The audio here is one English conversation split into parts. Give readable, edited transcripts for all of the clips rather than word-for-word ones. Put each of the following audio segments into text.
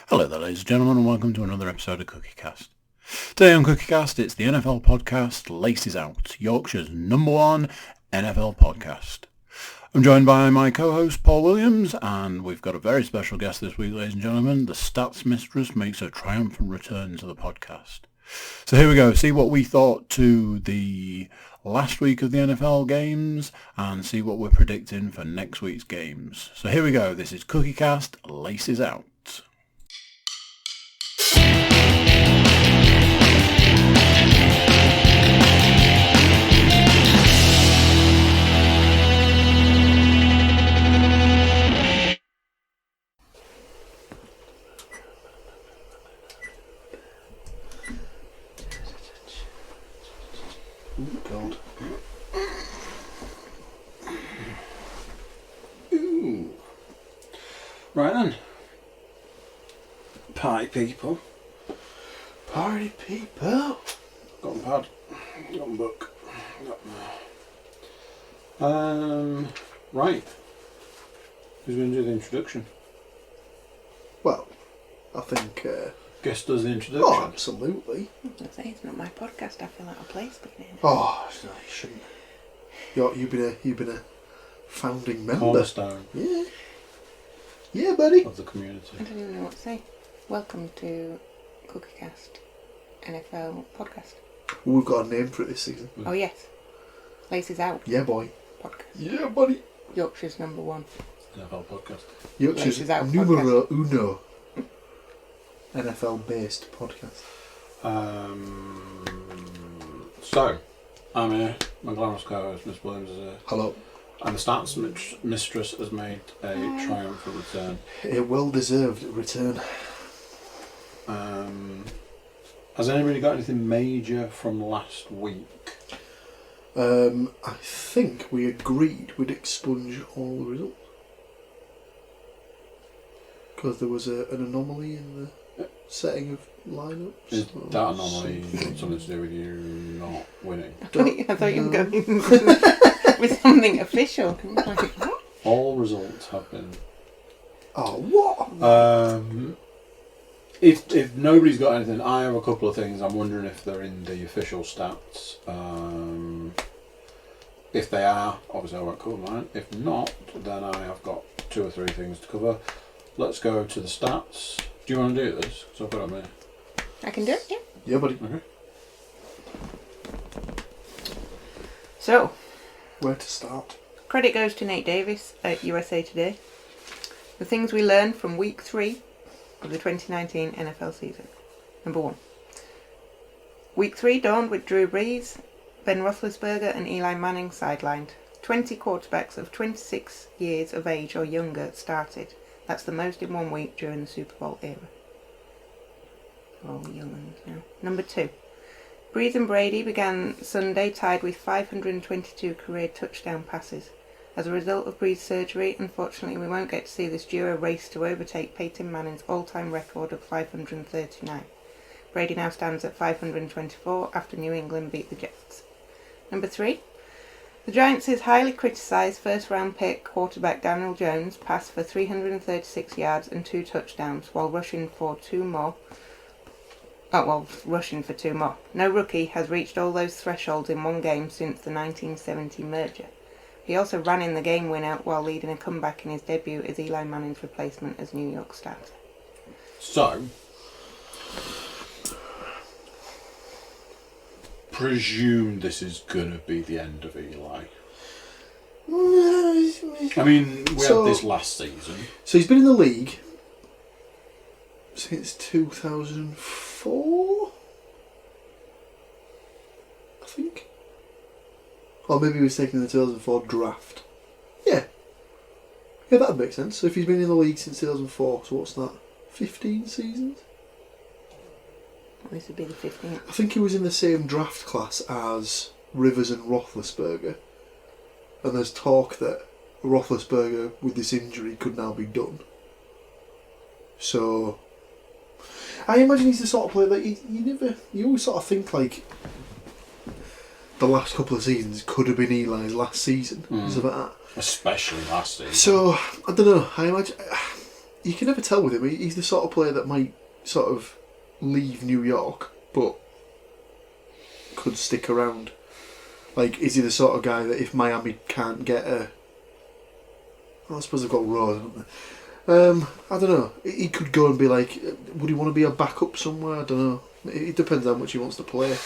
Hello there, ladies and gentlemen, and welcome to another episode of Cookiecast. Today on Cookiecast, it's the NFL podcast, Laces Out, Yorkshire's #1 NFL podcast. I'm joined by my co-host, Paul Williams, and we've got a very special guest this week, ladies and gentlemen. The stats mistress makes a triumphant return to the podcast. So here we go, see what we thought to the last week of the NFL games, and see what we're predicting for next week's games. So here we go, this is Cookiecast, Laces Out. God. Ooh. Right then. Party people. Party people. Got my pad. Got my book. Right. Who's going to do the introduction? Well, I think... Guest does the introduction. Oh, absolutely. I was going to say, it's not my podcast. I feel out of place being in it. Oh, no, you shouldn't. You've been a founding member. Cornerstone. Yeah. Yeah, buddy. Of the community. I don't even know what to say. Welcome to Cookiecast NFL podcast. We've got a name for it this season. Oh, yes. Laces Out Yeah, boy. podcast. Yeah, buddy. Yorkshire's #1. NFL podcast. Yorkshire's Laces Out numero uno NFL-based podcast. So, I'm here. My glamorous co-host, Miss Williams, is here. Hello. And the stats mistress has made a triumphant return. A well-deserved return. Has anybody got anything major from last week? I think we agreed we'd expunge all the results. Because there was an anomaly in the setting of lineups. Is that anomaly something to do with you not winning? I thought you were going with something official. I was like, what? All results have been... Oh, what? If nobody's got anything, I have a couple of things. I'm wondering if they're in the official stats. If they are, obviously I won't cover mine. If not, then I have got 2 or 3 things to cover. Let's go to the stats. Do you want to do this? So I've got it on me. I can do it, yeah. Yeah, buddy. Okay. So, Where to start? credit goes to Nate Davies at USA Today. The things we learned from week 3 of the 2019 NFL season. #1. Week 3 dawned with Drew Brees, Ben Roethlisberger and Eli Manning sidelined. 20 quarterbacks of 26 years of age or younger started. That's the most in 1 week during the Super Bowl era. All young ones now. #2. Brees and Brady began Sunday tied with 522 career touchdown passes. As a result of Brees' surgery, unfortunately we won't get to see this duo race to overtake Peyton Manning's all-time record of 539. Brady now stands at 524 after New England beat the Jets. #3. The Giants' highly criticised first-round pick quarterback Daniel Jones passed for 336 yards and 2 touchdowns while rushing for 2 more. No rookie has reached all those thresholds in 1 game since the 1970 merger. He also ran in the game winner while leading a comeback in his debut as Eli Manning's replacement as New York starter. So, presume this is going to be the end of Eli. I mean, we had this last season. So he's been in the league since 2004, I think. Or maybe he was taking the 2004 draft. Yeah, that would make sense. So if he's been in the league since 2004, so what's that? 15 seasons? This would be the 15th. I think he was in the same draft class as Rivers and Roethlisberger. And there's talk that Roethlisberger, with this injury, could now be done. So, I imagine he's the sort of player that you always sort of think like the last couple of seasons could have been Eli's last season. Stuff like that. Especially last season. So, I don't know. I imagine you can never tell with him. He's the sort of player that might sort of leave New York, but could stick around. Like, is he the sort of guy that if Miami can't get I suppose they've got Rose, haven't they? I don't know. He could go and be like, would he want to be a backup somewhere? I don't know. It depends how much he wants to play.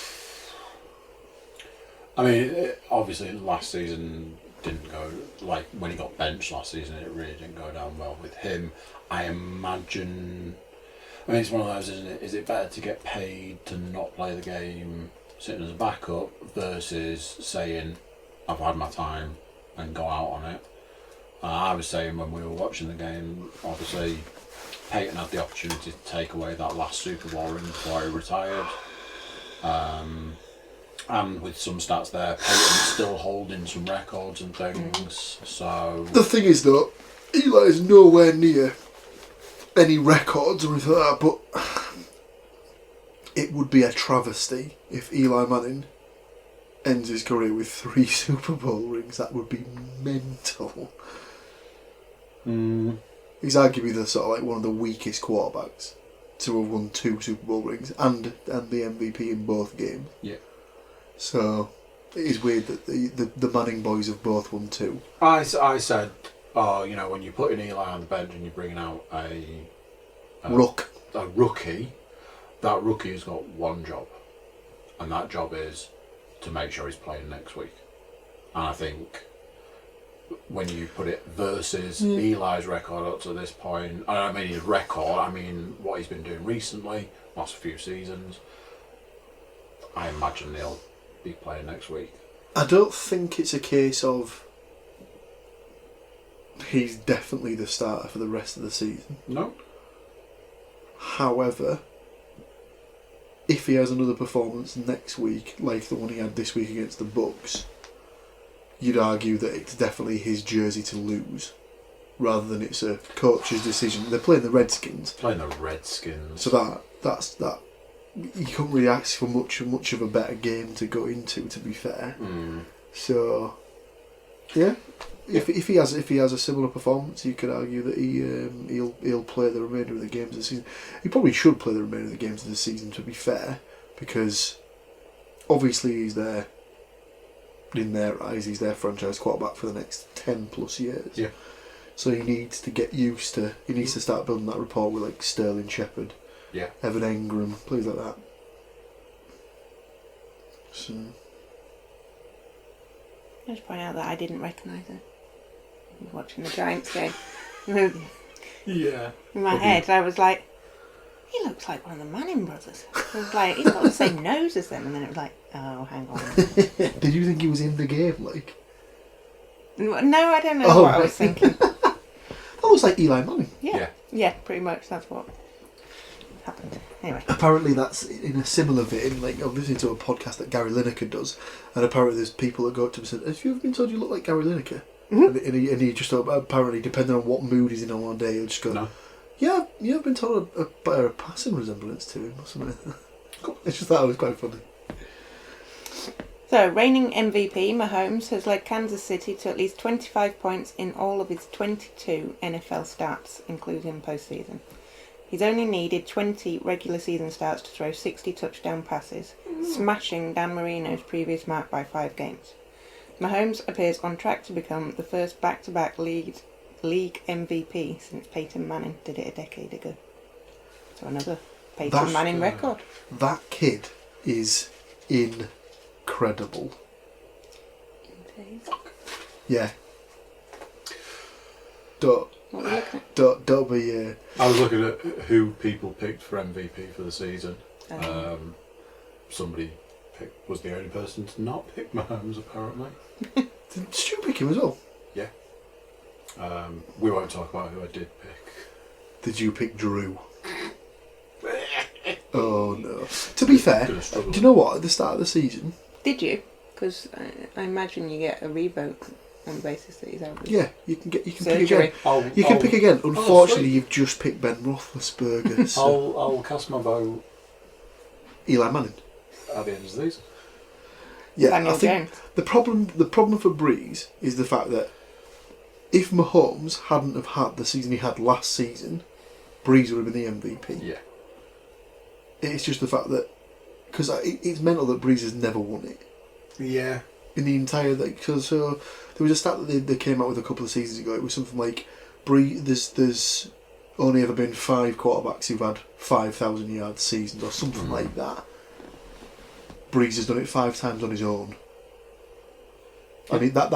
I mean, obviously last season didn't go, like when he got benched last season, it really didn't go down well with him. I imagine, I mean, it's one of those, isn't it? Is it better to get paid to not play the game sitting as a backup versus saying, I've had my time and go out on it? I was saying when we were watching the game, obviously Peyton had the opportunity to take away that last Super Bowl ring before he retired. And with some stats there, Peyton's still holding some records and things. So the thing is, though, Eli is nowhere near any records or anything like that, but it would be a travesty if Eli Manning ends his career with 3 Super Bowl rings. That would be mental. He's arguably the sort of like one of the weakest quarterbacks to have won 2 Super Bowl rings and the MVP in both games. Yeah. So it is weird that the Manning boys have both won 2. I said, you know, when you're putting Eli on the bench and you're bringing out a rookie, that rookie has got one job, and that job is to make sure he's playing next week. And I think when you put it versus Eli's record up to this point, I don't mean his record, I mean what he's been doing recently, last few seasons, I imagine he'll be playing next week. I don't think it's a case of he's definitely the starter for the rest of the season. No. However, if he has another performance next week, like the one he had this week against the Bucks, you'd argue that it's definitely his jersey to lose, rather than it's a coach's decision. They're playing the Redskins. So that's you couldn't really ask for much of a better game to go into, to be fair. So, yeah. If he has a similar performance, you could argue that he'll play the remainder of the games of the season. He probably should play the remainder of the games of the season, to be fair, because obviously he's there. In their eyes, he's their franchise quarterback for the next 10 plus years. Yeah. So he needs to get used to. He needs to start building that rapport with like Sterling Shepard, Evan Engram, players like that. So. I'll just point out that I didn't recognise him. I was watching the Giants game. Yeah. In my head, I was like, he looks like one of the Manning brothers. I was like, he's got the same nose as them. And then it was like, oh, hang on. Did you think he was in the game, like? No, I don't know what I was thinking. That looks like Eli Manning. Yeah, pretty much. That's what happened. Anyway. Apparently that's in a similar vein. Like, I'm listening to a podcast that Gary Lineker does, and apparently there's people that go up to him and say, have you ever been told you look like Gary Lineker? Mm-hmm. And he just, apparently, depending on what mood he's in on one day, he'll just go, no. Yeah, I've been told a passing resemblance to him or something. I just thought it was quite funny. So, reigning MVP Mahomes has led Kansas City to at least 25 points in all of his 22 NFL starts, including postseason. He's only needed 20 regular season starts to throw 60 touchdown passes, smashing Dan Marino's previous mark by 5 games. Mahomes appears on track to become the first back-to-back league MVP since Peyton Manning did it a decade ago. So another Peyton Manning record. That kid is incredible. Yeah. Don't be. I was looking at who people picked for MVP for the season. Somebody was the only person to not pick Mahomes, apparently. Did Stu pick him as well? Yeah. We won't talk about who I did pick. Did you pick Drew? Oh no. To be fair, do you know what? At the start of the season. Did you? Because I imagine you get a revoke on the basis that he's out. Yeah, you can pick again. You can pick again. Unfortunately, you've just picked Ben Roethlisberger. So. I'll cast my vote. Eli Manning. At the end of the season. Yeah, Daniel I think Jones. the problem for Breeze is the fact that if Mahomes hadn't have had the season he had last season, Breeze would have been the MVP. Yeah. It's just the fact that because it's mental that Breeze has never won it. Yeah. In the entire so there was a stat that they came out with a couple of seasons ago. It was something like there's only ever been 5 quarterbacks who've had 5,000 yard seasons or something like that. Breeze has done it 5 times on his own. I mean that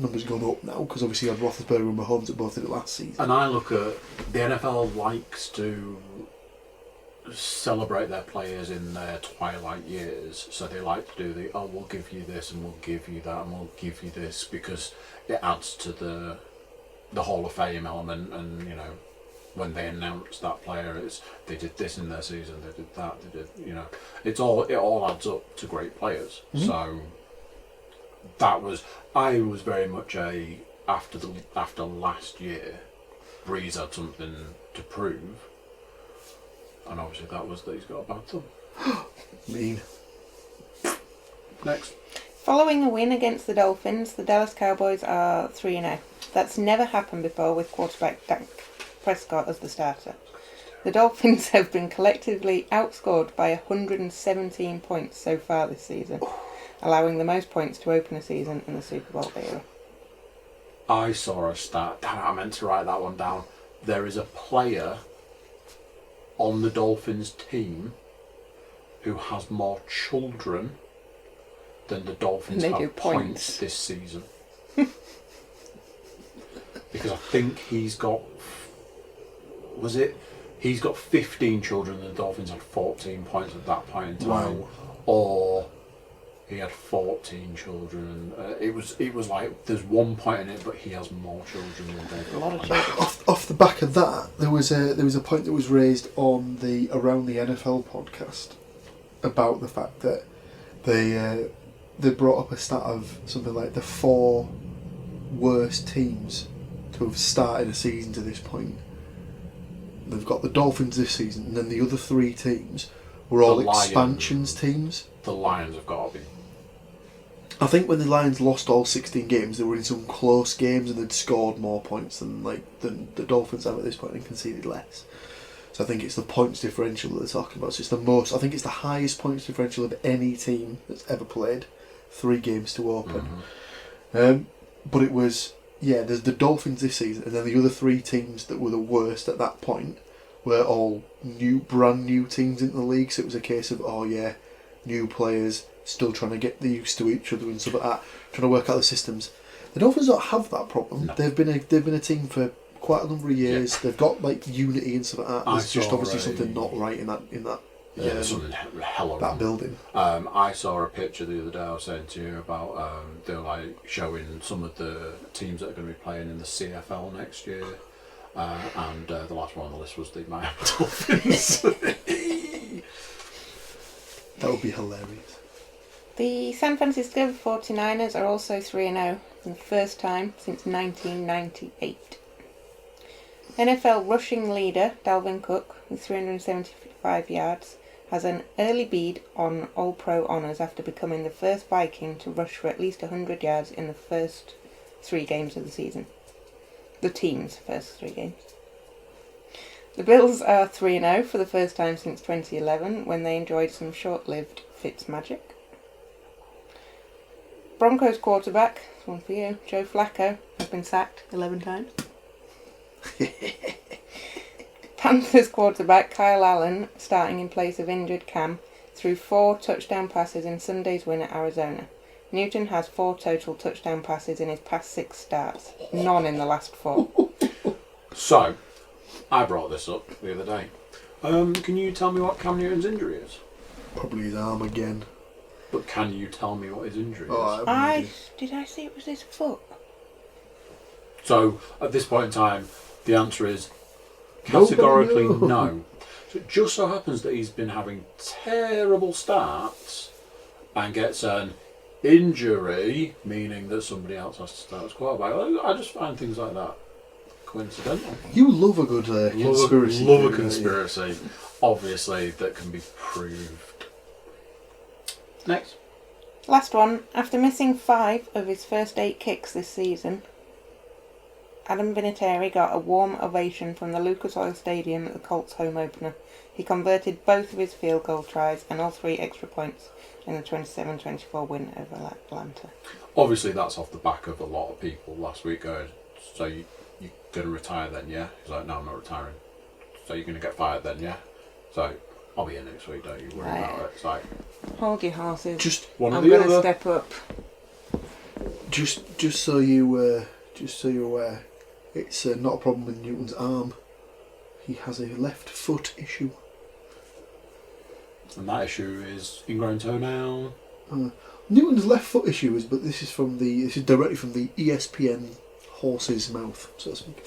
number's gone up now because obviously you had Roethlisberger and Mahomes that both did it last season. And I look at the NFL likes to celebrate their players in their twilight years, so they like to do we'll give you this and we'll give you that and we'll give you this because it adds to the Hall of Fame element. And you know, when they announce that player, they did this in their season, they did that, they did, you know, it all adds up to great players. Mm-hmm. So I was very much after last year, Breeze had something to prove. And obviously that was that he's got a bad thumb. Mean. Next. Following a win against the Dolphins, the Dallas Cowboys are 3-0. That's never happened before with quarterback Dak Prescott as the starter. The Dolphins have been collectively outscored by 117 points so far this season, allowing the most points to open a season in the Super Bowl era. I saw a stat. Damn it, I meant to write that one down. There is a player on the Dolphins team who has more children than the Dolphins have points this season. Because I think he's got 15 children and the Dolphins had 14 points at that point in time. Wow. Or he had 14 children and it was like there's 1 point in it but he has more children than they've got. A lot of children. Off the back of that, there was a point that was raised on the Around the NFL podcast about the fact that they brought up a stat of something like the 4 worst teams to have started a season to this point. They've got the Dolphins this season, and then the other 3 teams were all expansions teams. The Lions have got to be. I think when the Lions lost all 16 games, they were in some close games and they'd scored more points than the Dolphins have at this point and conceded less. So I think it's the points differential that they're talking about. So it's I think it's the highest points differential of any team that's ever played. 3 games to open. Mm-hmm. But it was, there's the Dolphins this season, and then the other 3 teams that were the worst at that point were all brand new teams into the league. So it was a case of, new players still trying to get used to each other and stuff like that, trying to work out the systems. The Dolphins don't have that problem. No. They've been a team for quite a number of years. Yeah. They've got like unity and stuff like that. There's just obviously something not right in that. Yeah, there's something hella that wrong. Building. I saw a picture the other day I was saying to you about they were like showing some of the teams that are going to be playing in the CFL next year, and the last one on the list was the Miami Dolphins. That would be hilarious. The San Francisco 49ers are also 3-0 for the first time since 1998. NFL rushing leader Dalvin Cook, with 375 yards, has an early lead on All-Pro honours after becoming the first Viking to rush for at least 100 yards in the first 3 games of the season. The team's first 3 games. The Bills are 3-0 for the first time since 2011, when they enjoyed some short-lived Fitzmagic. Broncos quarterback, this one for you, Joe Flacco, has been sacked 11 times. Panthers quarterback Kyle Allen, starting in place of injured Cam, threw 4 touchdown passes in Sunday's win at Arizona. Newton has 4 total touchdown passes in his past 6 starts, none in the last 4. So, I brought this up the other day. Can you tell me what Cam Newton's injury is? Probably his arm again. But can you tell me what his injury is? Did I say it was his foot? So, at this point in time, the answer is categorically no. So it just so happens that he's been having terrible starts and gets an injury, meaning that somebody else has to start as quarterback. I just find things like that coincidental. You love a good conspiracy. Love a conspiracy, obviously, that can be proved. Next. Last one. After missing 5 of his first 8 kicks this season, Adam Vinatieri got a warm ovation from the Lucas Oil Stadium at the Colts home opener. He converted both of his field goal tries and all 3 extra points in the 27-24 win over Atlanta. Obviously, that's off the back of a lot of people last week going, so you're going to retire then, yeah? He's like, no, I'm not retiring. So you're going to get fired then, yeah? So I'll be here next week, don't you worry about it. It's like, hold your horses. Just one I'm or the going to other. step up. Just so you're aware, it's not a problem with Newton's arm. He has a left foot issue. And that issue is ingrown toenail. Newton's left foot issue is, but this is directly from the ESPN horse's mouth, so to speak.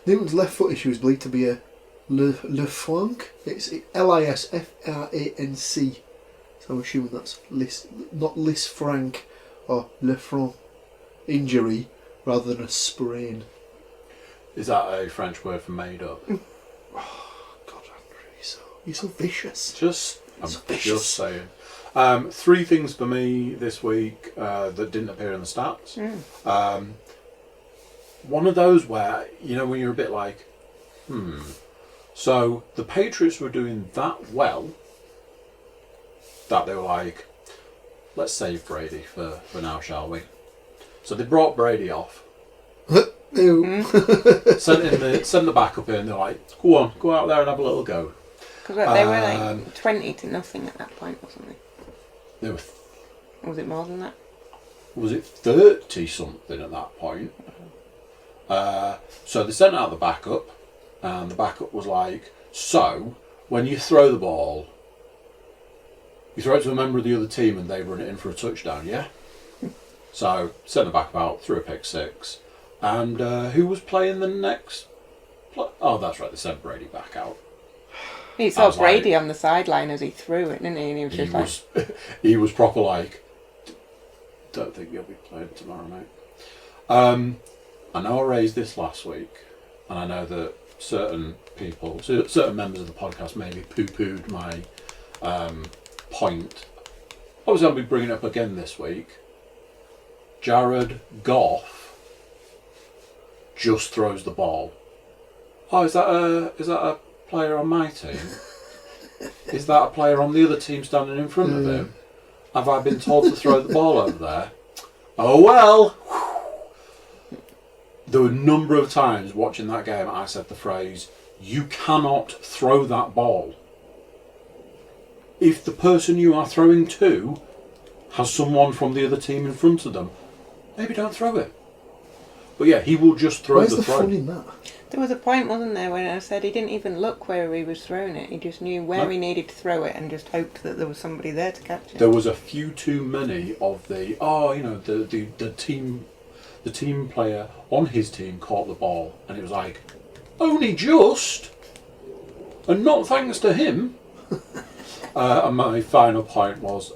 Newton's left foot issue is believed to be a le flanc. It's Lisfranc. So I'm assuming that's not Lisfranc or le franc injury rather than a sprain. Is that a French word for made up? Oh, God, Andrew, you're so vicious. I'm So vicious. just saying. 3 things for me this week that didn't appear in the stats. One of those where, when you're a bit like, So the Patriots were doing that well that they were like, let's save Brady for now, shall we? So they brought Brady off. Ew. sent the backup in, and they're like, go out there and have a little go. Because they were like 20-0 at that point or something. They were, Was it more than that? was it 30 something at that point? So they sent out the backup, and the backup was like, so when you throw the ball, you throw it to a member of the other team and they run it in for a touchdown, yeah? So sent the backup out, threw a pick 6, and who was playing the next? Oh, that's right, they sent Brady back out. He saw Brady on the sideline as he threw it, didn't he? And he was just like... He was proper like, don't think you'll be playing tomorrow, mate. I know I raised this last week, and I know that certain members of the podcast maybe poo-pooed my point. Obviously, I'll be bringing it up again this week. Jared Goff just throws the ball. Oh, is that a player on my team? Is that a player on the other team standing in front of him? Have I been told to throw the ball over there? Oh well. There were a number of times watching that game I said the phrase, you cannot throw that ball. If the person you are throwing to has someone from the other team in front of them, maybe don't throw it. But yeah, he will just throw Where's the throw. fun in that? There was a point, wasn't there, when I said he didn't even look where he was throwing it. He just knew where he needed to throw it and just hoped that there was somebody there to catch it. There was a few too many of the team player on his team caught the ball, and it was like, only just, and not thanks to him. And my final point was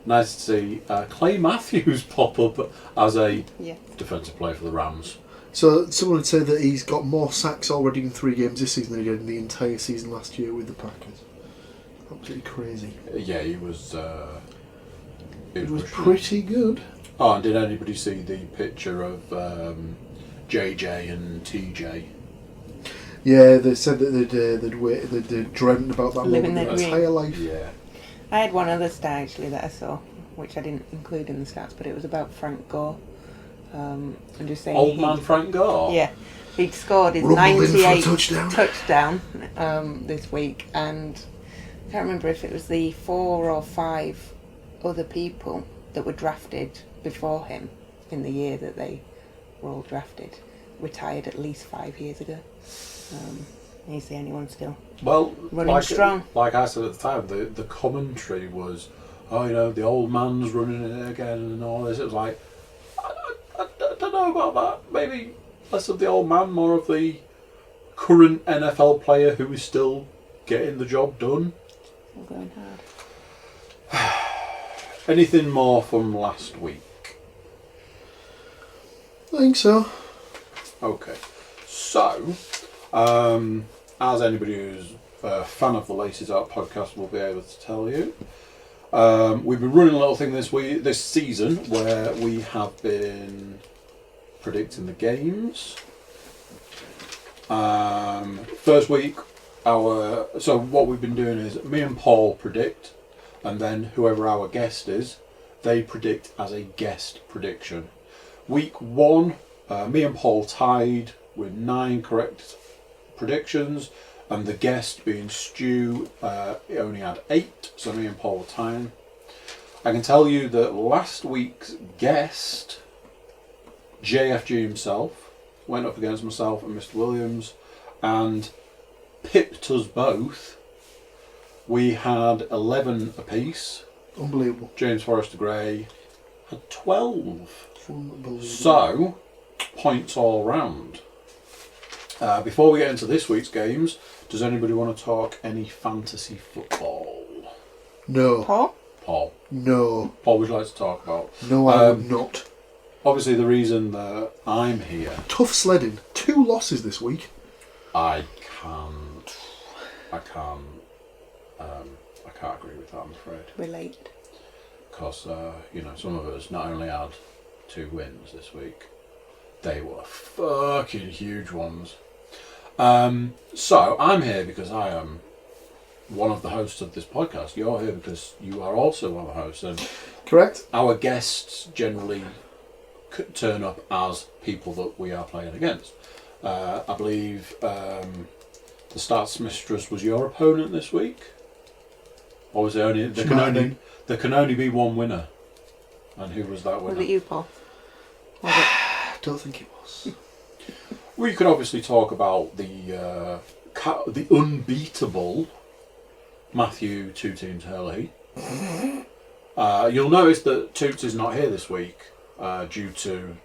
nice to see Clay Matthews pop up as a defensive player for the Rams. So someone would say that he's got more sacks already in 3 games this season than he did in the entire season last year with the Packers. Absolutely crazy. Yeah, he was. It was pretty good. Oh, and did anybody see the picture of JJ and TJ? Yeah, they said that they'd dreamt about that Living moment their their entire life. Yeah. I had one other stat actually that I saw, which I didn't include in the stats, but it was about Frank Gore. I'm just saying. Old man Frank Gore? Yeah. He'd scored his Rumbled in for a 98th touchdown this week, and I can't remember if it was the 4 or 5 other people that were drafted before him in the year that they were all drafted, retired at least 5 years ago. He's the only one still running strong. Like I said at the time, the commentary was, the old man's running it again and all this. It was like, I don't know about that. Maybe less of the old man, more of the current NFL player who is still getting the job done. Still going hard. Anything more from last week? I think so. Okay. So, as anybody who's a fan of the Laces Out podcast will be able to tell you, we've been running a little thing this season where we have been predicting the games. First week, so what we've been doing is me and Paul predict, and then whoever our guest is, they predict as a guest prediction. Week 1, me and Paul tied with 9 correct predictions, and the guest being Stu, he only had 8, so me and Paul were tying. I can tell you that last week's guest, JFG himself, went up against myself and Mr. Williams and pipped us both. We had 11 apiece. Unbelievable. James Forrester Gray had 12. Unbelievable. So, points all round. Before we get into this week's games, does anybody want to talk any fantasy football? No. Paul? Paul. No. Paul would you like to talk about. No, I would not. Obviously, the reason that I'm here, Tough sledding. 2 losses this week. I can't agree with that, I'm afraid. Relate. Because, some of us not only had 2 wins this week, they were fucking huge ones. So, I'm here because I am one of the hosts of this podcast. You're here because you are also one of the hosts. And Correct. our guests generally turn up as people that we are playing against. I believe the Stats Mistress was your opponent this week. Or was there can only be one winner? And who was that winner? Was it you, Paul? Was it? I don't think it was. We could obviously talk about the unbeatable Matthew 2 Teams Hurley. You'll notice that Toots is not here this week due to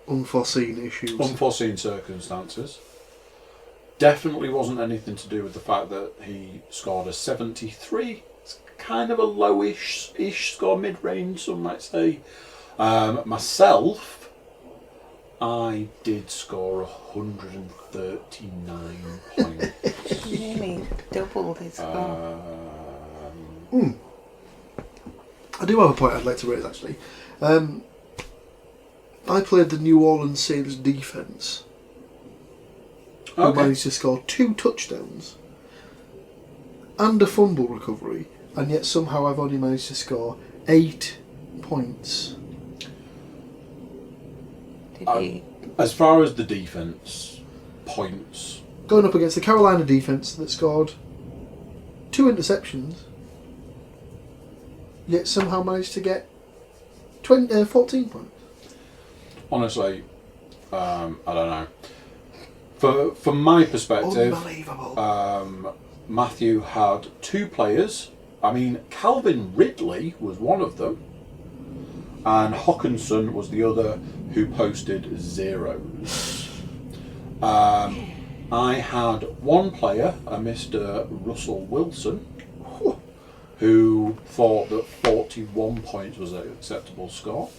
Unforeseen issues. unforeseen circumstances. Definitely wasn't anything to do with the fact that he scored a 73. It's kind of a lowish score, mid-range, some might say. Myself, I did score 139 points. Nearly doubled his score. I do have a point I'd like to raise, actually. I played the New Orleans Saints defence, who Okay. managed to score 2 touchdowns and a fumble recovery, and yet somehow I've only managed to score 8 points. Did he? As far as the defence points, Going up against the Carolina defence that scored 2 interceptions, yet somehow managed to get 14 points. honestly, I don't know. From my perspective, Unbelievable. Matthew had 2 players. I mean, Calvin Ridley was one of them, and Hawkinson was the other, who posted 0s. I had 1 player, a Mr. Russell Wilson, who thought that 41 points was an acceptable score.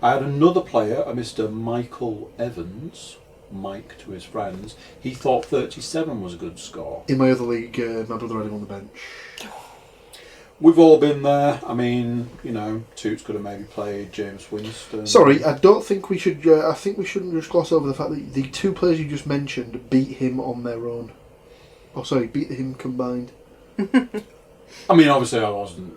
I had another player, a Mr. Michael Evans, Mike to his friends. He thought 37 was a good score. In my other league, my brother had him on the bench. We've all been there. I mean, Toots could have maybe played James Winston. Sorry, I don't think we should. I think we shouldn't just gloss over the fact that the 2 players you just mentioned beat him on their own. Oh, sorry, beat him combined. I mean, obviously, I wasn't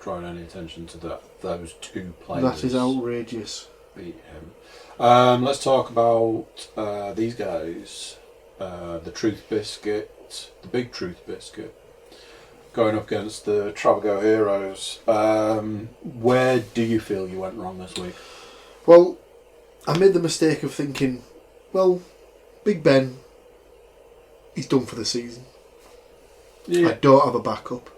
drawing any attention to those 2 players. That is outrageous. Beat him. Let's talk about these guys. The Truth Biscuit, the Big Truth Biscuit, going up against the Travago Heroes. Where do you feel you went wrong this week? Well, I made the mistake of thinking, well, Big Ben, he's done for the season. Yeah. I don't have a backup.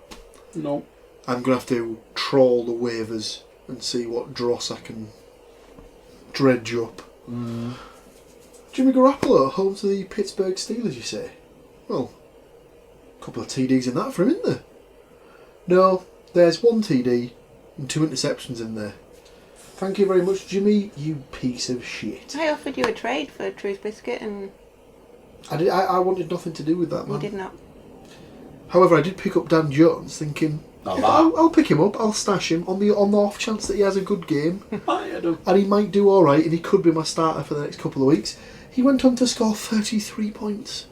No. I'm going to have to trawl the waivers and see what dross I can dredge up. Jimmy Garoppolo, home to the Pittsburgh Steelers, you say? Well, a couple of TDs in that for him, isn't there? No, there's 1 TD and 2 interceptions in there. Thank you very much, Jimmy, you piece of shit. I offered you a trade for Truth Biscuit and I wanted nothing to do with that, man. you did not. However, I did pick up Dan Jones thinking, Now that I'll pick him up. I'll stash him on the off chance that he has a good game, I and he might do all right, and he could be my starter for the next couple of weeks. He went on to score 33 points,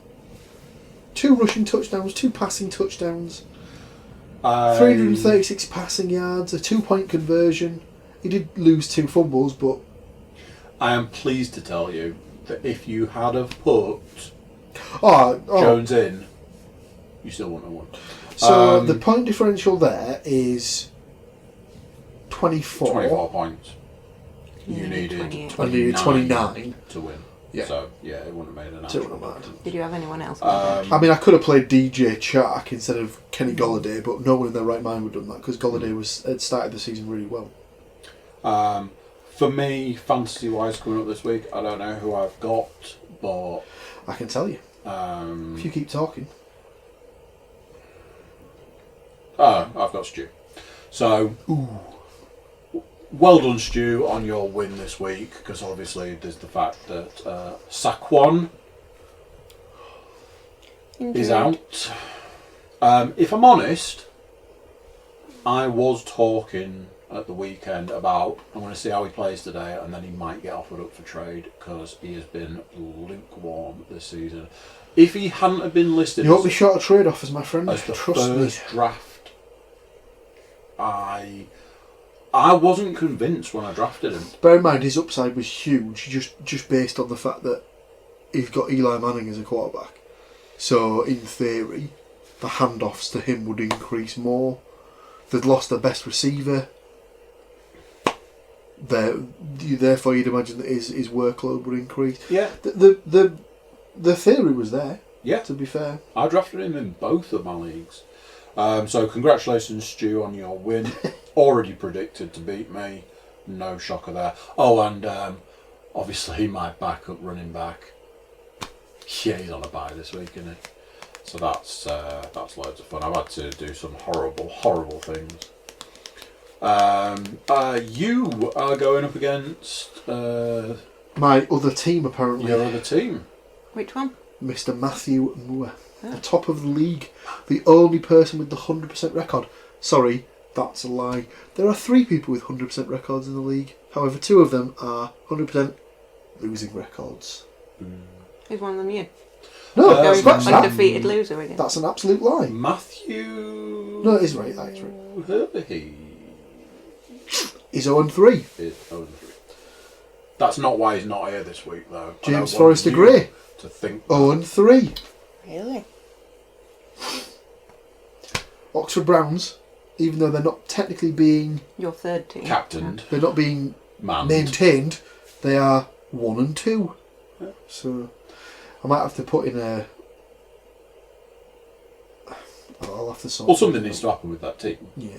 2 rushing touchdowns, 2 passing touchdowns, 336 passing yards, a 2-point conversion. He did lose 2 fumbles, but I am pleased to tell you that if you had have put oh, Jones in, you still wouldn't have won. So the point differential there is 24. 24 points. You Yeah, needed 28. I needed 29 to win. Yeah. So, yeah, it wouldn't have made an So it actual wouldn't have difference. Did you have anyone else? I mean, I could have played DJ Chark instead of Kenny Golladay, but no one in their right mind would have done that because Golladay had started the season really well. For me, fantasy-wise, coming up this week, I don't know who I've got, but I can tell you if you keep talking. I've got Stu. So, well done, Stu, on your win this week, because obviously there's the fact that Saquon is out. If I'm honest, I was talking at the weekend about I'm going to see how he plays today, and then he might get offered up for trade because he has been lukewarm this season. If he hadn't have been listed You won't be short of trade offers, my friend. as the Trust me. first draft, I wasn't convinced when I drafted him. Bear in mind, his upside was huge, just based on the fact that he's got Eli Manning as a quarterback. So, in theory, the handoffs to him would increase more. They'd lost their best receiver. Therefore, you'd imagine that his workload would increase. Yeah. The theory was there. Yeah. To be fair, I drafted him in both of my leagues. So congratulations, Stu, on your win. Already predicted to beat me. No shocker there. Oh, and obviously my backup running back. Yeah, he's on a bye this week, isn't he? So that's loads of fun. I've had to do some horrible things. You are going up against my other team apparently. your other team. Which one? Mr. Matthew Moore, Oh. the top of the league, the only person with the 100% record. Sorry, that's a lie. There are 3 people with 100% records in the league. However, 2 of them are 100% losing records. Who's one of them? You? No, Going scratch that. undefeated loser again. That's an absolute lie. Matthew. No, it is right. That's right. Herbie He's 0-3. is 0-3. That's not why he's not here this week, though. I James don't want Forrester you Gray, to think 0-3. Really? Oxford Browns, even though they're not technically being Your third team. captained, they're not being manned. maintained, they are 1-2. Yeah. So I might have to put in a. I'll have to sort. Well, something needs to happen with that team. Yeah.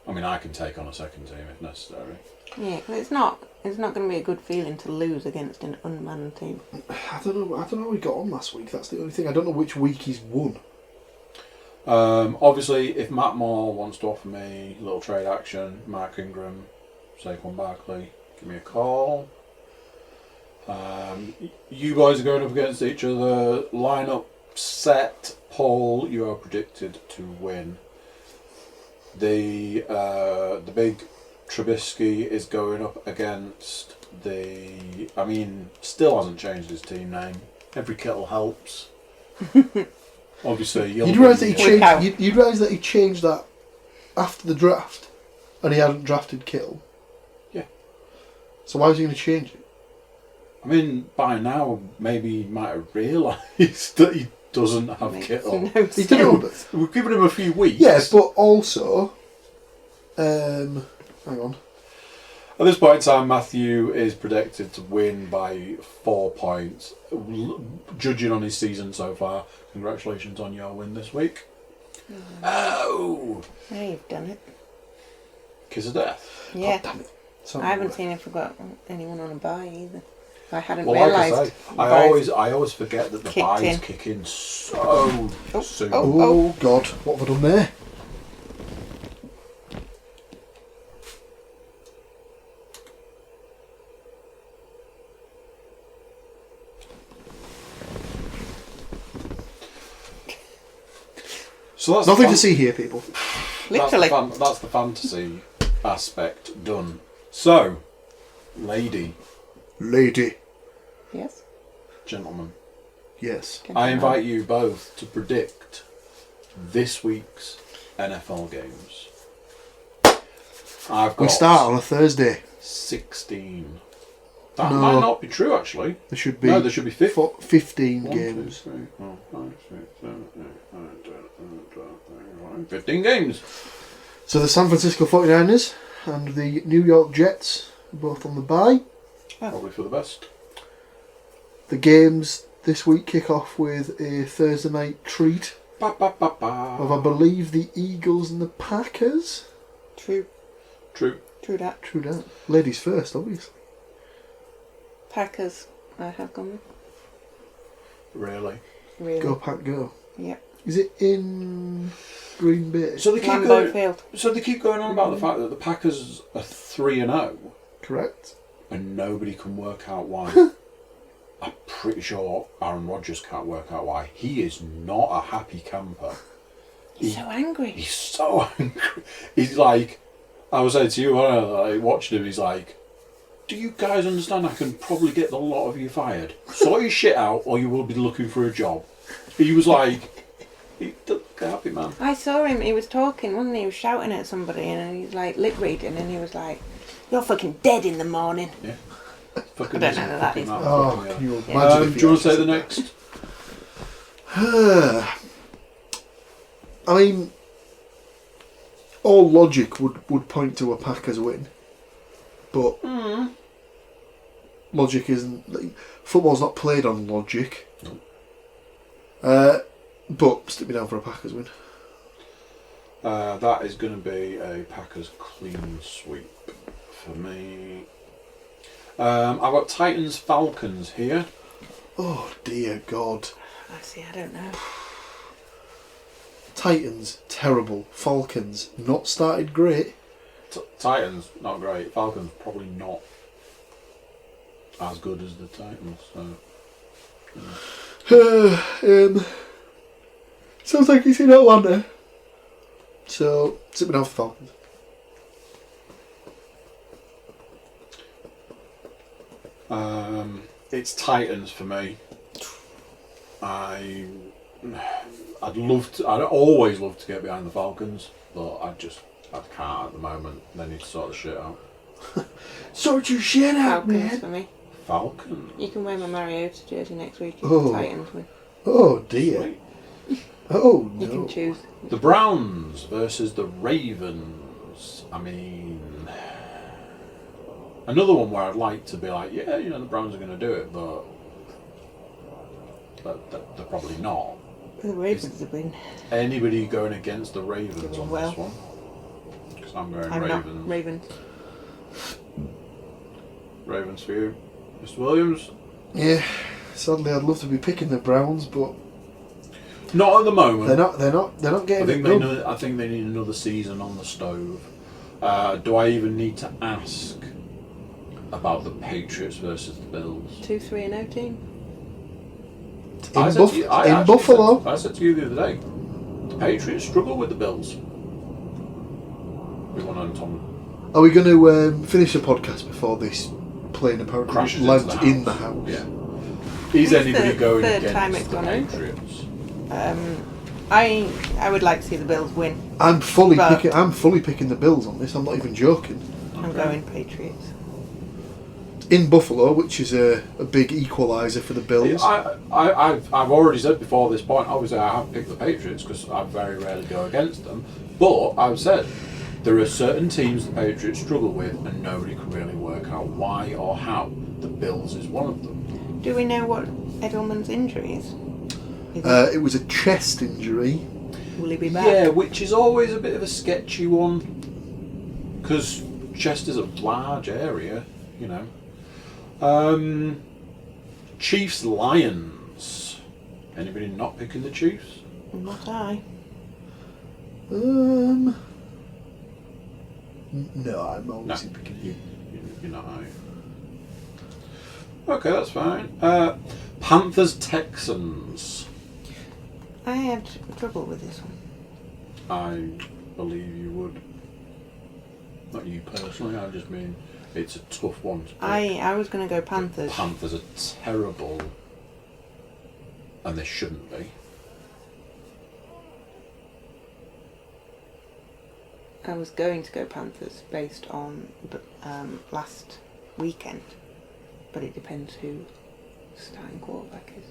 I mean, I can take on a second team if necessary. Yeah, 'cause it's not going to be a good feeling to lose against an unmanned team. I don't know how we got on last week. That's the only thing. I don't know which week he's won. Obviously, if Matt Moore wants to offer me a little trade action, Mark Ingram, Saquon Barkley, give me a call. You guys are going up against each other. Lineup set. Paul, you are predicted to win. The big Trubisky is going up against still hasn't changed his team name. Every kettle helps. Obviously, You'd realise that he changed. You'd realise that he changed that after the draft, and he hadn't drafted Kittle. Yeah. So why was he going to change it? I mean, by now, maybe he might have realised that he doesn't have Makes Kittle. no He sense. didn't. But, We've given him a few weeks. yes, but also, hang on. At this point in time, Matthew is predicted to win by 4 points. Judging on his season so far, congratulations on your win this week. Oh! Yeah, you've done it. Kiss of death. Yeah. Oh, damn it. I haven't seen if we've got anyone on a buy either. I hadn't Well, like I realised. say, I always forget that the Kicked buys in. kick in so soon. Oh God, what have I done there? So that's Nothing to see here, people. Literally. That's the fantasy aspect done. So, lady, Yes. gentlemen, yes. I invite you both to predict this week's NFL games. I've got We start on a Thursday. 16. That No. might not be true, actually. There should be. No, there should be 15. 15 1, 2, games. 3, 4, 5, 6, 7, 8, 9, 10, 11, 12, 13, 15 games. So the San Francisco 49ers and the New York Jets are both on the bye. Probably for the best. The games this week kick off with a Thursday night treat Ba, ba, ba, ba. of, I believe, the Eagles and the Packers. True. True. True that. True that. Ladies first, obviously. Packers, I have gone with. Really. Really? Go Pack, go. Yep. Is it in Green Bay? So they keep Lambeau going. Field. So they keep going on about the fact that the Packers are 3-0, Correct. and nobody can work out why. I'm pretty sure Aaron Rodgers can't work out why. He is not a happy camper. He's so angry. He's so angry. He's like, I was saying to you, when I watched him, he's like, do you guys understand I can probably get the lot of you fired? Sort your shit out or you will be looking for a job. He was like, he doesn't look happy, man. I saw him, he was talking, wasn't he? He was shouting at somebody and he's like lip reading and he was like, you're fucking dead in the morning. Yeah. Fucking I don't know who that is. Oh, can you imagine do if he you want to say actually the said next? that? I mean, all logic would point to a Packers win, but logic isn't. Like, football's not played on logic. No. But stick me down for a Packers win. That is going to be a Packers clean sweep for me. I've got Titans Falcons here. Oh dear God! I see, I don't know. Titans terrible. Falcons not started great. Titans not great. Falcons probably not as good as the Titans. So. Sounds like he's in Atlanta. So stick me down for Falcons. It's Titans for me. I'd always love to get behind the Falcons, but I can't at the moment. They need to sort the shit out. Sort your shit out, Falcons man. for me. Falcons. You can wear my Mariota jersey next week if Oh. the Titans win. Oh dear. Sweet. Oh You no. can choose. The Browns versus the Ravens. I mean, another one where I'd like to be like, yeah, the Browns are going to do it, but they're probably not. The Ravens have been. Anybody going against the Ravens Doing on well. this one? Because I'm going I'm Ravens. not Ravens. Ravens for you, Mr. Williams. Yeah. Sadly, I'd love to be picking the Browns, but Not at the moment. they're not getting it done. I think they need another season on the stove. Do I even need to ask about the Patriots versus the Bills? 2-3-0 team. I In, said to you- I in actually Buffalo. I said to you the other day, the Patriots struggle with the Bills. We want on Tom. Are we going to finish the podcast before this plane apparently Crashes lands into in the the house? Yeah. Is It's anybody the going third time against it's the gone over. Patriots? I would like to see the Bills win. I'm fully But- picking the Bills on this. I'm not even joking. I'm going Patriots. In Buffalo, which is a big equaliser for the Bills. I've already said before this point, obviously I have picked the Patriots because I very rarely go against them, but I've said there are certain teams the Patriots struggle with and nobody can really work out why or how. The Bills is one of them. Do we know what Edelman's injury is? It was a chest injury. Will he be back? Yeah, which is always a bit of a sketchy one because chest is a large area, Chiefs Lions. Anybody not picking the Chiefs? Not I. No, I'm obviously picking you. You're not, are you? Okay, that's fine. Panthers Texans. I had trouble with this one. believe you would. Not you personally, I just mean it's a tough one to pick. I was going to go Panthers. The Panthers are terrible, and they shouldn't be. I was going to go Panthers based on last weekend, but it depends who the starting quarterback is.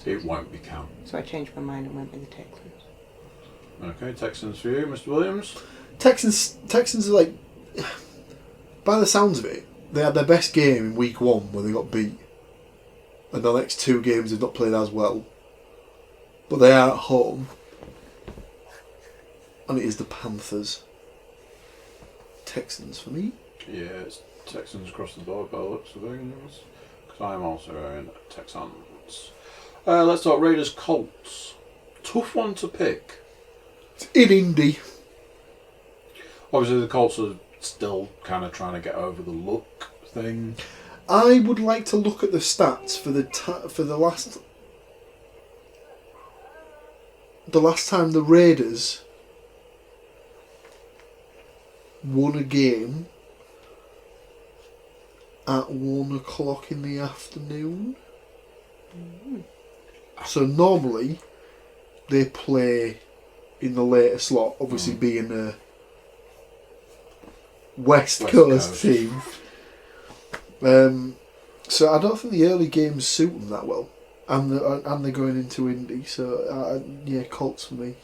It won't be Cam. So I changed my mind and went with the Texans. Okay, Texans for you, Mr. Williams. Texans are like, by the sounds of it, they had their best game in week 1 when they got beat, and the next 2 games they've not played as well. But they are at home, and it is the Panthers. Texans for me. Yeah, it's Texans across the board by the looks of things. Because I'm also going Texans. Let's talk Raiders Colts. Tough one to pick. It's in Indy. Obviously, the Colts are still kind of trying to get over the luck thing. I would like to look at the stats for the last time the Raiders won a game at 1 o'clock in the afternoon. So normally they play in the later slot, obviously being a West Coast team. So I don't think the early games suit them that well, and they're going into Indy. So yeah, Colts for me.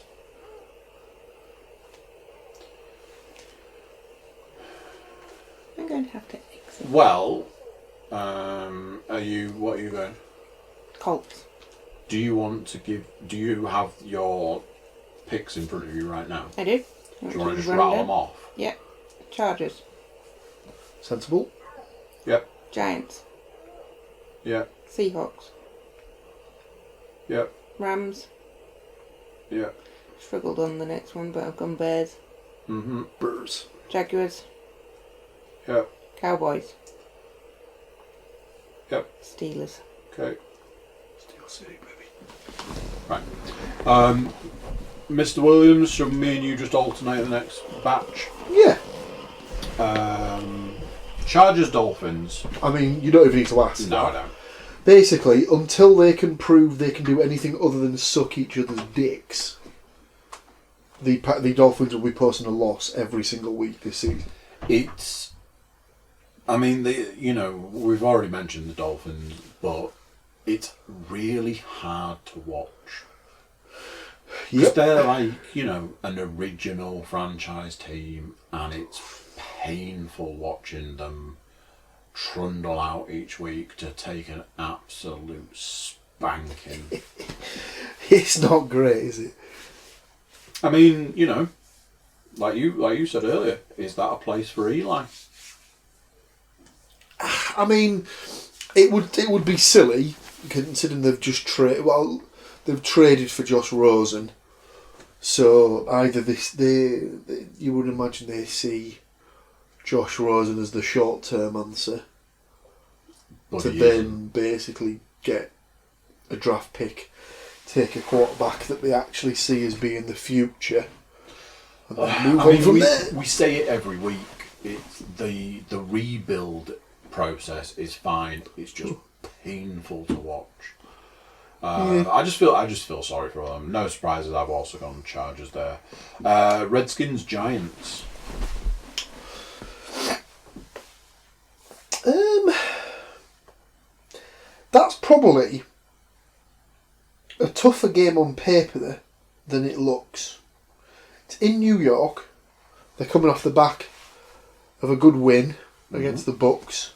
I'm going to have to exit. Well, what are you going? Colts. Do you have your picks in front of you right now? I do. Do you want to just rattle them off? Yep. Chargers. Sensible. Yep. Giants. Yep. Seahawks. Yep. Rams. Yep. Struggled on the next one, but I've gone Bears. Mm-hmm. Bears. Jaguars. Yep. Cowboys. Yep. Steelers. Okay. Steel City, baby. Right. Mr. Williams, should me and you just alternate the next batch? Yeah. Chargers, Dolphins. I mean, you don't even need to ask. No, I don't. Basically, until they can prove they can do anything other than suck each other's dicks, the Dolphins will be posting a loss every single week this season. We've already mentioned the Dolphins, but it's really hard to watch. Because they're like, an original franchise team, and it's painful watching them trundle out each week to take an absolute spanking. It's not great, is it? I mean, like you said earlier, is that a place for Eli? I mean, it would be silly considering they've just they've traded for Josh Rosen, so either you would imagine they see Josh Rosen as the short-term answer then basically get a draft pick, take a quarterback that they actually see as being the future, and then move on from there. We say it every week. It's the rebuild process is fine. It's just painful to watch. I just feel sorry for them. No surprises. I've also gone Chargers there. Redskins, Giants. That's probably a tougher game on paper than it looks. It's in New York. They're coming off the back of a good win against the Bucks.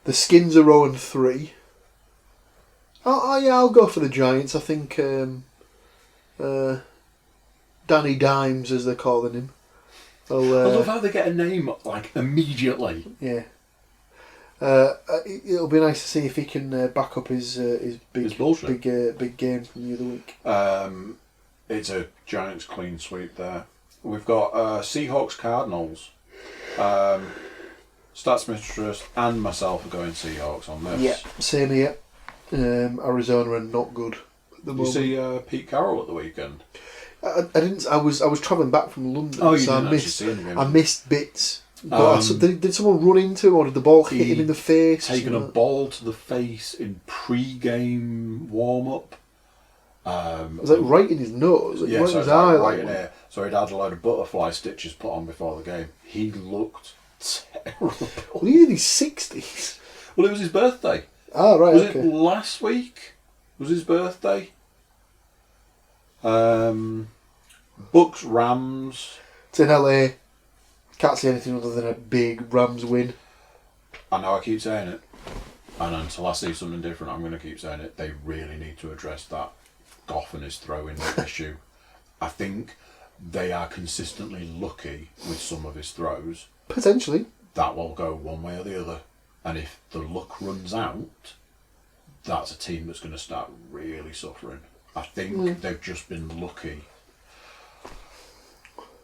The Skins are 0-3. I'll go for the Giants. I think Danny Dimes, as they're calling him. I love how they get a name like immediately. Yeah. It'll be nice to see if he can back up his big game from the other week. It's a Giants clean sweep there. We've got Seahawks, Cardinals. Stats Mistress and myself are going Seahawks on this. Yeah, same here. Arizona are not good at the moment. Did you see Pete Carroll at the weekend? I didn't. I was travelling back from London, Oh, you so didn't actually see him. I missed bits. But did someone run into him, or did the ball hit him in the face? Taken a ball to the face in pre-game warm-up. Was it right in his nose? Yeah, right so in his it's eye, right in here. So he'd had a load of butterfly stitches put on before the game. He looked terrible. Well, he's in his 60s. Well, it was his birthday. Ah, right, Was okay. it last week? Was his birthday? Bucks, Rams. It's in LA. Can't see anything other than a big Rams win. I know I keep saying it. And until I see something different, I'm going to keep saying it. They really need to address that Goff and his throwing issue. I think they are consistently lucky with some of his throws. Potentially. That will go one way or the other. And if the luck runs out, that's a team that's going to start really suffering. I think they've just been lucky.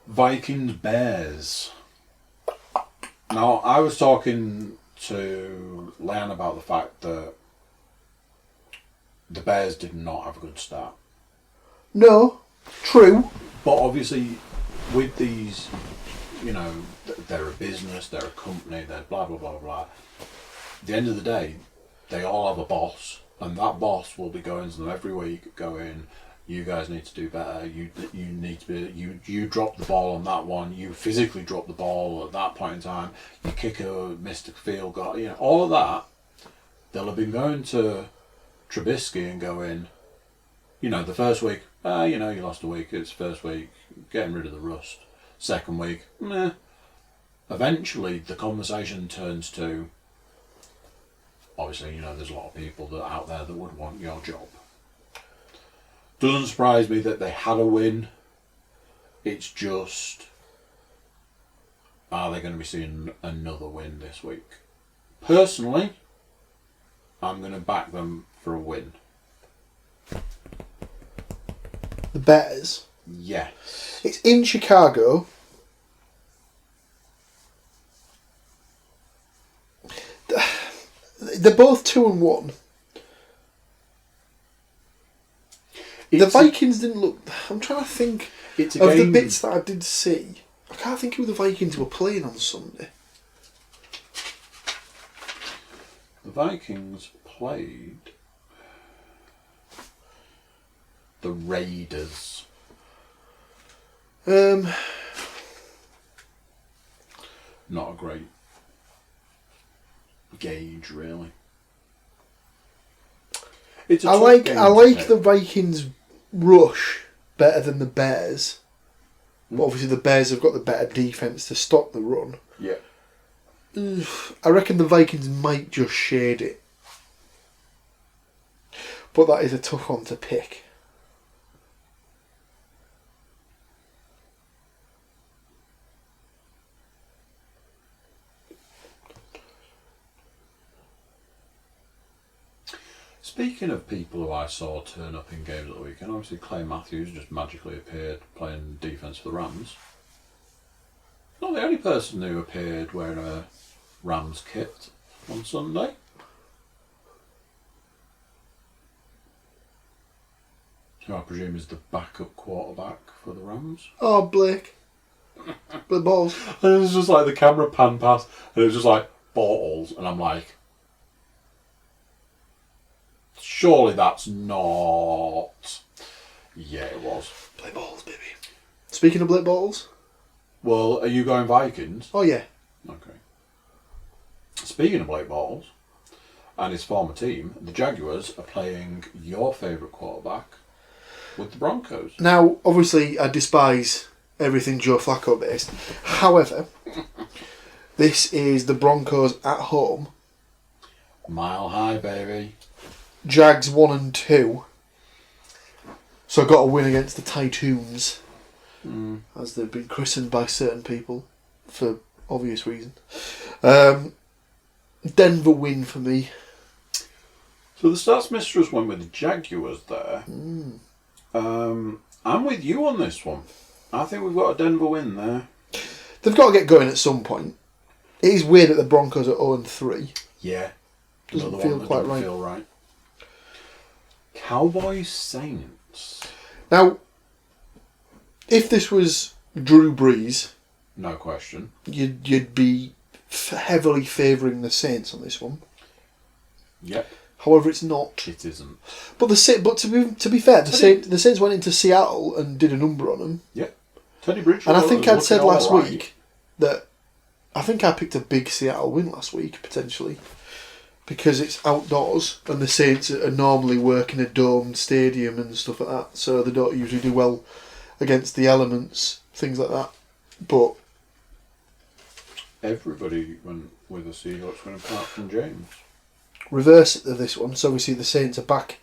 Vikings Bears. Now, I was talking to Lianne about the fact that the Bears did not have a good start. No, true. But obviously, with these, you know, they're a business, they're a company, they're blah, blah, blah, blah. At the end of the day, they all have a boss, and that boss will be going to them every week, going, you guys need to do better, you need to be, you dropped the ball on that one, you physically dropped the ball at that point in time, your kicker missed a field goal, you know, all of that. They'll have been going to Trubisky and going, you know, the first week, you know, you lost a week, it's first week, getting rid of the rust. Second week, meh. Eventually, the conversation turns to, obviously, you know, there's a lot of people that out there that would want your job. Doesn't surprise me that they had a win. It's just, are they going to be seeing another win this week? Personally, I'm going to back them for a win. The Bears. Yes. It's in Chicago. They're both 2-1. The Vikings didn't look. I'm trying to think of the bits that I did see. I can't think who the Vikings were playing on Sunday. The Vikings played the Raiders. Um, Not a great gauge, really. It's a I tough like game I to like pick. the Vikings rush better than the Bears. But obviously the Bears have got the better defense to stop the run. Yeah. I reckon the Vikings might just shade it. But that is a tough one to pick. Speaking of people who I saw turn up in games at the weekend, obviously Clay Matthews just magically appeared playing defence for the Rams. Not the only person who appeared wearing a Rams kit on Sunday. Who I presume is the backup quarterback for the Rams. Oh, Blake. Blake Balls. And it was just like the camera pan past, and it was just like, balls, and I'm like, surely that's not... Yeah, it was. Blake Balls, baby. Speaking of Blake Balls. Well, are you going Vikings? Oh, yeah. Okay. Speaking of Blake Balls and his former team, the Jaguars are playing your favourite quarterback with the Broncos. Now, obviously, I despise everything Joe Flacco based. However, this is the Broncos at home. Mile high, baby. Jags 1-2. So got a win against the Titans, as they've been christened by certain people for obvious reasons. Denver win for me. So the stats mistress went with the Jaguars there. I'm with you on this one. I think we've got a Denver win there. They've got to get going at some point. It is weird that the Broncos are 0-3. Yeah. Doesn't Another feel one that quite doesn't right. feel right. Cowboys Saints. Now, if this was Drew Brees, No question. you'd be heavily favouring the Saints on this one. Yep. However, it's not. It isn't. But to be fair, the Saints went into Seattle and did a number on them. Yep. Teddy Bridgewater. And I think I'd said last right. week that I think I picked a big Seattle win last week, potentially. Because it's outdoors and the Saints are normally working a domed stadium and stuff like that. So they don't usually do well against the elements, things like that. But everybody went with the Seahawks win apart from James. Reverse of this one, so we see the Saints are back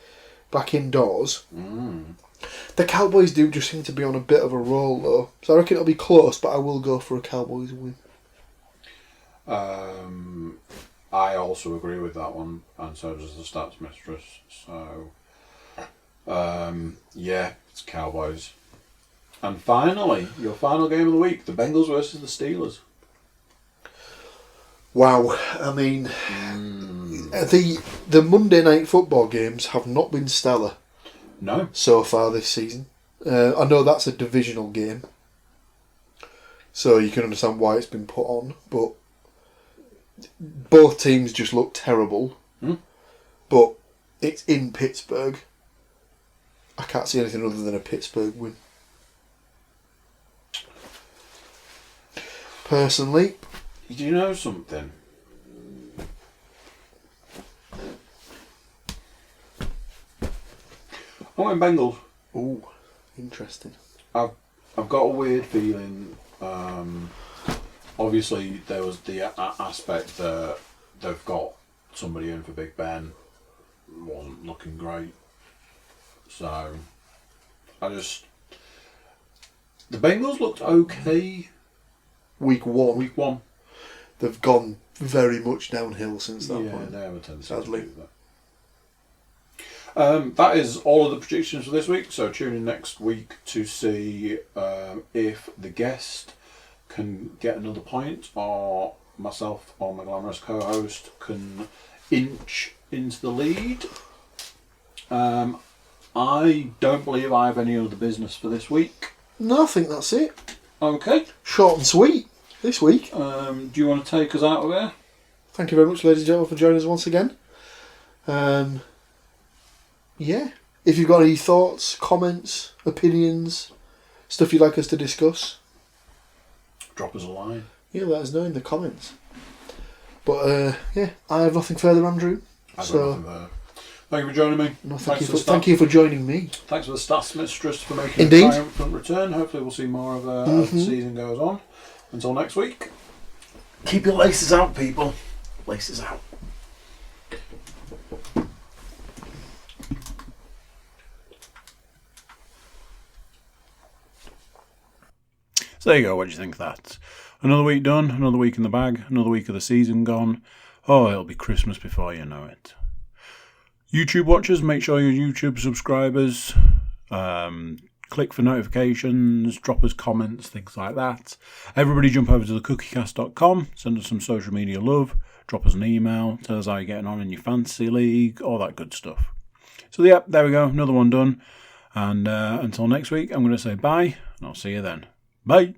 indoors. The Cowboys do just seem to be on a bit of a roll though, so I reckon it'll be close, but I will go for a Cowboys win. I also agree with that one, and so does the stats mistress. So, yeah, it's Cowboys. And finally, your final game of the week, the Bengals versus the Steelers. Wow, I mean, the Monday night football games have not been stellar. No. So far this season. I know that's a divisional game, so you can understand why it's been put on, but both teams just look terrible. But it's in Pittsburgh. I can't see anything other than a Pittsburgh win. Personally. Do you know something? I went Bengals. Ooh, interesting. I've got a weird feeling. Obviously, there was the aspect that they've got somebody in for Big Ben. Wasn't looking great. So, the Bengals looked okay. Week one. Week one. They've gone very much downhill since that point. Yeah, they have a tendency sadly. to do that. That is all of the predictions for this week, so tune in next week to see if the guest can get another point, or myself or my glamorous co-host can inch into the lead. I don't believe I have any other business for this week. No, I think that's it. Okay. Short and sweet this week. Do you want to take us out of there? Thank you very much, ladies and gentlemen, for joining us once again. Yeah. If you've got any thoughts, comments, opinions, stuff you'd like us to discuss, Drop us a line. yeah, let us know in the comments. But yeah, I have nothing further, Andrew. I've got nothing there. Thank you for joining me. No, thank you for joining me. Thanks for the stats mistress for making Indeed. a triumphant return. Hopefully we'll see more of her as the season goes on. Until next week. Keep your laces out, people. Laces out. So there you go, what do you think of that? Another week done, another week in the bag, another week of the season gone. Oh, it'll be Christmas before you know it. YouTube watchers, make sure you're YouTube subscribers. Click for notifications, drop us comments, things like that. Everybody jump over to the Cookiecast.com, send us some social media love, drop us an email, tell us how you're getting on in your fantasy league, all that good stuff. So yeah, there we go, another one done. And until next week, I'm going to say bye, and I'll see you then. Bye.